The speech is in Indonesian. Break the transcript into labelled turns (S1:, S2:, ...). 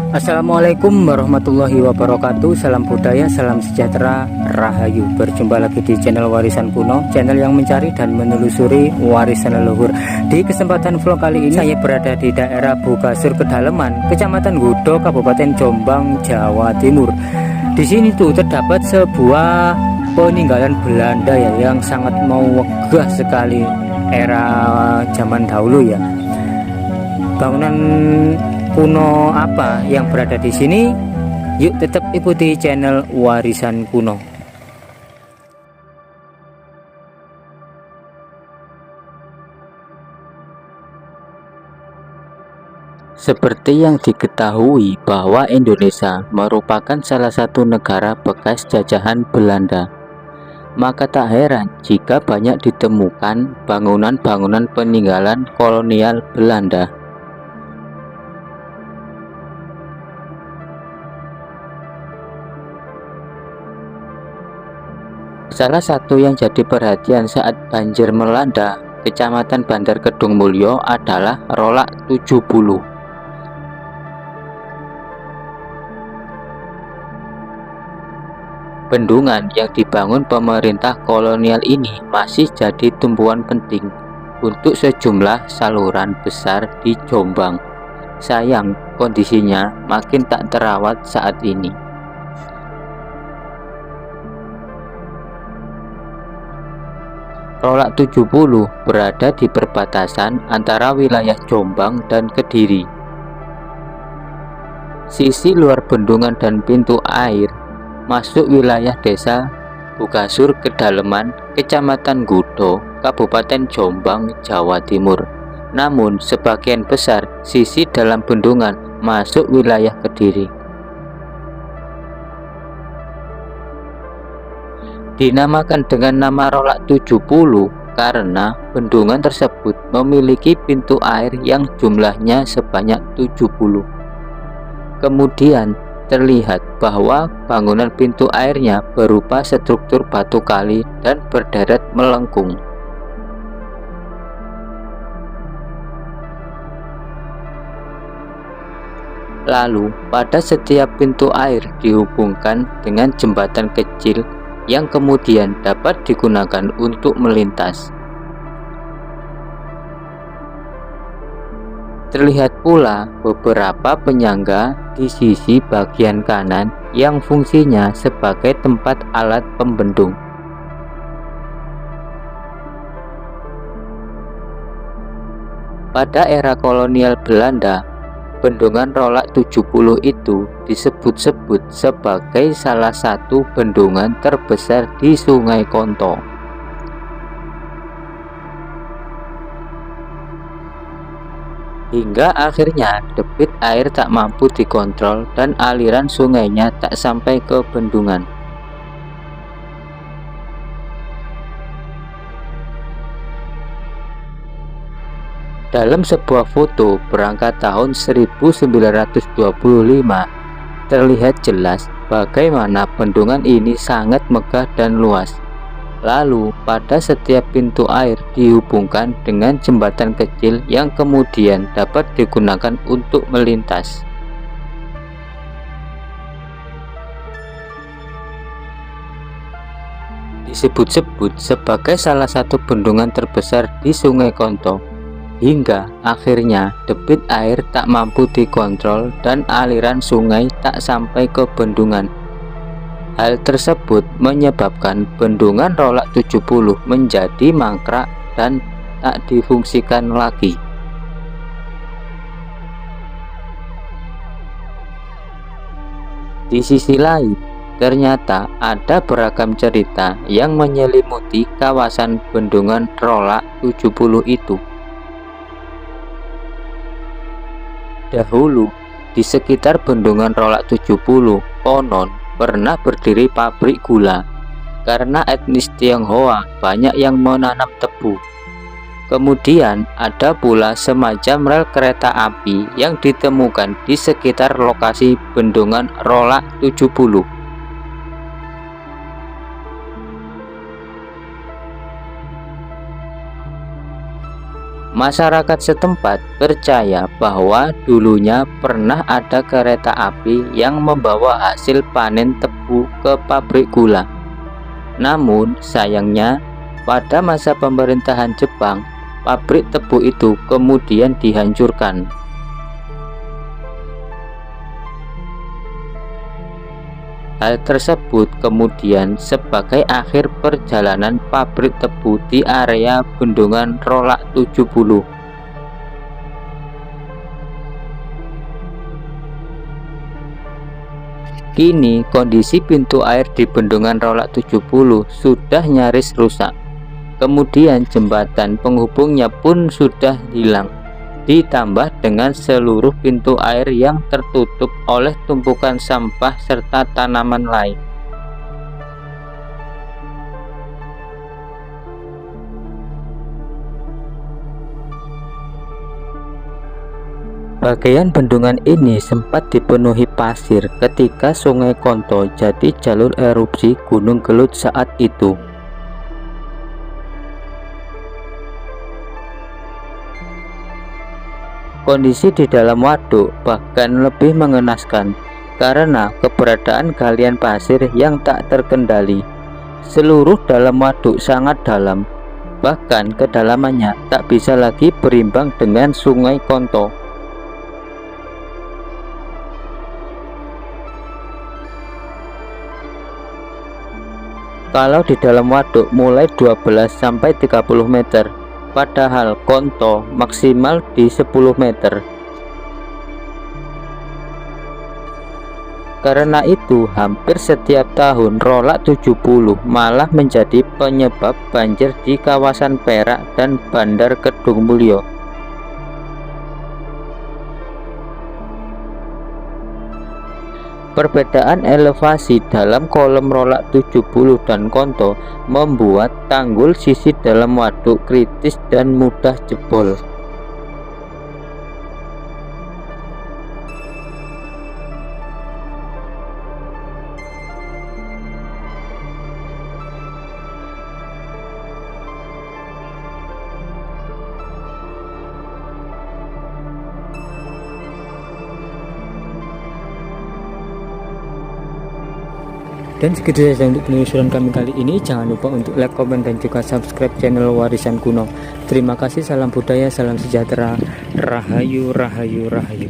S1: Assalamualaikum warahmatullahi wabarakatuh. Salam budaya, salam sejahtera, rahayu. Berjumpa lagi di channel Warisan Kuno, channel yang mencari dan menelusuri warisan leluhur. Di kesempatan vlog kali ini saya berada di daerah Bugasur Kedaleman, Kecamatan Gudo, Kabupaten Jombang, Jawa Timur. Di sini tuh terdapat sebuah peninggalan Belanda ya, yang sangat mewegah sekali era zaman dahulu ya. Bangunan kuno apa yang berada di sini? Yuk tetap ikuti channel Warisan Kuno. Seperti yang diketahui bahwa Indonesia merupakan salah satu negara bekas jajahan Belanda, maka tak heran jika banyak ditemukan bangunan-bangunan peninggalan kolonial Belanda. Salah satu yang jadi perhatian saat banjir melanda Kecamatan Bandar Kedung Mulyo adalah Rolak 70. Bendungan yang dibangun pemerintah kolonial ini masih jadi tumpuan penting untuk sejumlah saluran besar di Jombang. Sayang, kondisinya makin tak terawat saat ini. Rolak 70 berada di perbatasan antara wilayah Jombang dan Kediri. Sisi luar bendungan dan pintu air masuk wilayah desa Bugasur Kedaleman, Kecamatan Gudo, Kabupaten Jombang, Jawa Timur. Namun sebagian besar sisi dalam bendungan masuk wilayah Kediri. Dinamakan dengan nama Rolak 70 karena bendungan tersebut memiliki pintu air yang jumlahnya sebanyak 70. Kemudian terlihat bahwa bangunan pintu airnya berupa struktur batu kali dan berderet melengkung. Lalu pada setiap pintu air dihubungkan dengan jembatan kecil yang kemudian dapat digunakan untuk melintas. Terlihat pula beberapa penyangga di sisi bagian kanan yang fungsinya sebagai tempat alat pembendung. Pada era kolonial Belanda, bendungan Rolak 70 itu disebut-sebut sebagai salah satu bendungan terbesar di Sungai Konto. Hingga akhirnya debit air tak mampu dikontrol dan aliran sungainya tak sampai ke bendungan. Dalam sebuah foto berangkat tahun 1925, terlihat jelas bagaimana bendungan ini sangat megah dan luas. Lalu pada setiap pintu air dihubungkan dengan jembatan kecil yang kemudian dapat digunakan untuk melintas. Disebut-sebut sebagai salah satu bendungan terbesar di Sungai Konto. Hingga akhirnya debit air tak mampu dikontrol dan aliran sungai tak sampai ke bendungan. Hal tersebut menyebabkan bendungan Rolak 70 menjadi mangkrak dan tak difungsikan lagi.
S2: Di sisi lain, ternyata ada beragam cerita yang menyelimuti kawasan Bendungan Rolak 70 itu. Dahulu, di sekitar Bendungan Rolak 70 konon pernah berdiri pabrik gula. Karena etnis Tionghoa banyak yang menanam tebu. Kemudian ada pula semacam rel kereta api yang ditemukan di sekitar lokasi Bendungan Rolak 70. Masyarakat setempat percaya bahwa dulunya pernah ada kereta api yang membawa hasil panen tebu ke pabrik gula. Namun sayangnya pada masa pemerintahan Jepang, pabrik tebu itu kemudian dihancurkan. Hal tersebut kemudian sebagai akhir perjalanan pabrik tebu di area Bendungan Rolak 70. Kini kondisi pintu air di Bendungan Rolak 70 sudah nyaris rusak. Kemudian jembatan penghubungnya pun sudah hilang, ditambah dengan seluruh pintu air yang tertutup oleh tumpukan sampah serta tanaman lain. Bagian bendungan ini sempat dipenuhi pasir ketika Sungai Konto jadi jalur erupsi Gunung Gelut saat itu. Kondisi di dalam waduk bahkan lebih mengenaskan karena keberadaan galian pasir yang tak terkendali. Seluruh dalam waduk sangat dalam, bahkan kedalamannya tak bisa lagi berimbang dengan Sungai Konto. Kalau di dalam waduk mulai 12-30 meter, padahal Konto maksimal di 10 meter. Karena itu hampir setiap tahun Rolak 70 malah menjadi penyebab banjir di kawasan Perak dan Bandar Kedung Mulyo. Perbedaan elevasi dalam kolom Rolak 70 dan Konto membuat tanggul sisi dalam waduk kritis dan mudah jebol.
S1: Dan segitu saja untuk penelusuran kami kali ini. Jangan lupa untuk like, komen, dan juga subscribe channel Warisan Kuno. Terima kasih, salam budaya, salam sejahtera, rahayu, rahayu, rahayu.